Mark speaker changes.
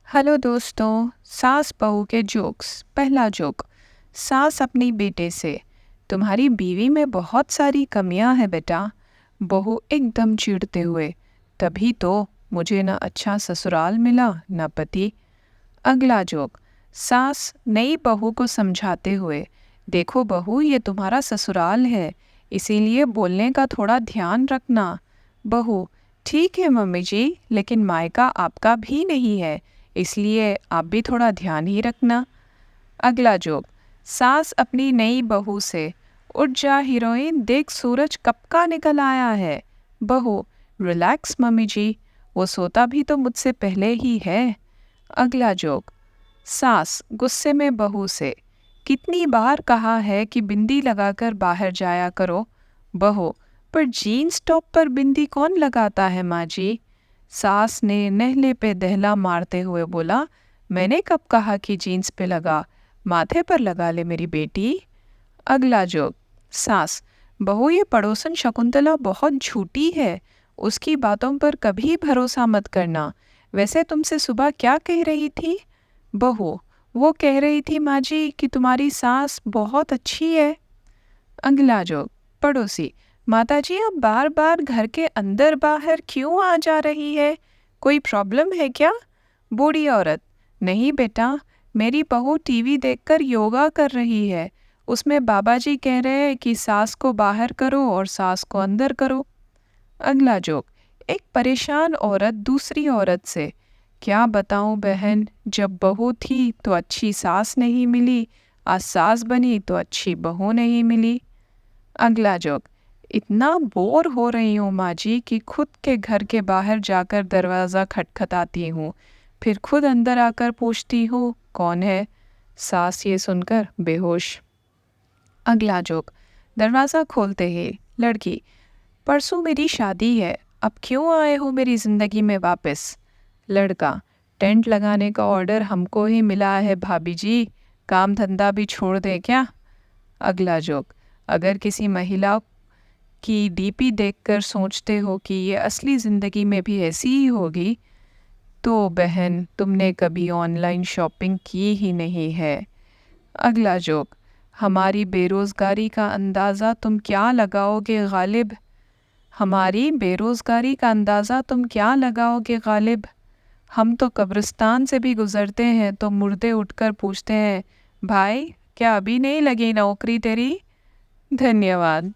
Speaker 1: Hello दोस्तों। सास बहू के जोक्स। पहला जोक। सास अपनी बेटे से, तुम्हारी बीवी में बहुत सारी कमियां हैं बेटा। बहू एकदम चिढ़ते हुए, तभी तो मुझे न अच्छा ससुराल मिला न पति। अगला जोक। सास नई बहू को समझाते हुए, देखो बहू ये तुम्हारा ससुराल है, इसीलिए बोलने का थोड़ा ध्यान रखना। बहू, ठीक है मम्मी जी, लेकिन मायका आपका भी नहीं है, इसलिए आप भी थोड़ा ध्यान ही रखना। अगला जोक। सास अपनी नई बहू से, उठ जा हीरोइन, देख सूरज कब का निकल आया है। बहू, रिलैक्स मम्मी जी, वो सोता भी तो मुझसे पहले ही है। अगला जोक। सास गुस्से में बहू से, कितनी बार कहा है कि बिंदी लगाकर बाहर जाया करो। बहू, पर जीन्स टॉप पर बिंदी कौन लगाता है माँ जी। सास ने नेहले पे दहला मारते हुए बोला, मैंने कब कहा कि जीन्स पे लगा, माथे पर लगा ले मेरी बेटी। अगला जोक। सास, बहू ये पड़ोसन शकुंतला बहुत झूठी है, उसकी बातों पर कभी भरोसा मत करना। वैसे तुमसे सुबह क्या कह रही थी। बहू, वो कह रही थी माँ जी कि तुम्हारी सास बहुत अच्छी है। अगला जोक। पड़ोसी, माता जी अब बार बार घर के अंदर बाहर क्यों आ जा रही है, कोई प्रॉब्लम है क्या। बूढ़ी औरत, नहीं बेटा, मेरी बहू टीवी देखकर योगा कर रही है, उसमें बाबा जी कह रहे हैं कि सास को बाहर करो और सास को अंदर करो। अगला जोक। एक परेशान औरत दूसरी औरत से, क्या बताऊं बहन, जब बहू थी तो अच्छी सास नहीं मिली, आज सास बनी तो अच्छी बहू नहीं मिली। अगला जोक। इतना बोर हो रही हूँ माँ जी कि खुद के घर के बाहर जाकर दरवाज़ा खटखटाती हूँ, फिर खुद अंदर आकर पूछती हूँ कौन है। सास ये सुनकर बेहोश। अगला जोक। दरवाज़ा खोलते ही लड़की, परसों मेरी शादी है, अब क्यों आए हो मेरी ज़िंदगी में वापस। लड़का, टेंट लगाने का ऑर्डर हमको ही मिला है भाभी जी, काम धंधा भी छोड़ दे क्या। अगला जोक। अगर किसी महिला की डीपी देखकर सोचते हो कि ये असली ज़िंदगी में भी ऐसी ही होगी, तो बहन तुमने कभी ऑनलाइन शॉपिंग की ही नहीं है। अगला जोक। हमारी बेरोज़गारी का अंदाज़ा तुम क्या लगाओगे गालिब। हमारी बेरोज़गारी का अंदाज़ा तुम क्या लगाओगे गालिब। हम तो कब्रिस्तान से भी गुज़रते हैं तो मुर्दे उठकर पूछते हैं, भाई क्या अभी नहीं लगी नौकरी तेरी। धन्यवाद।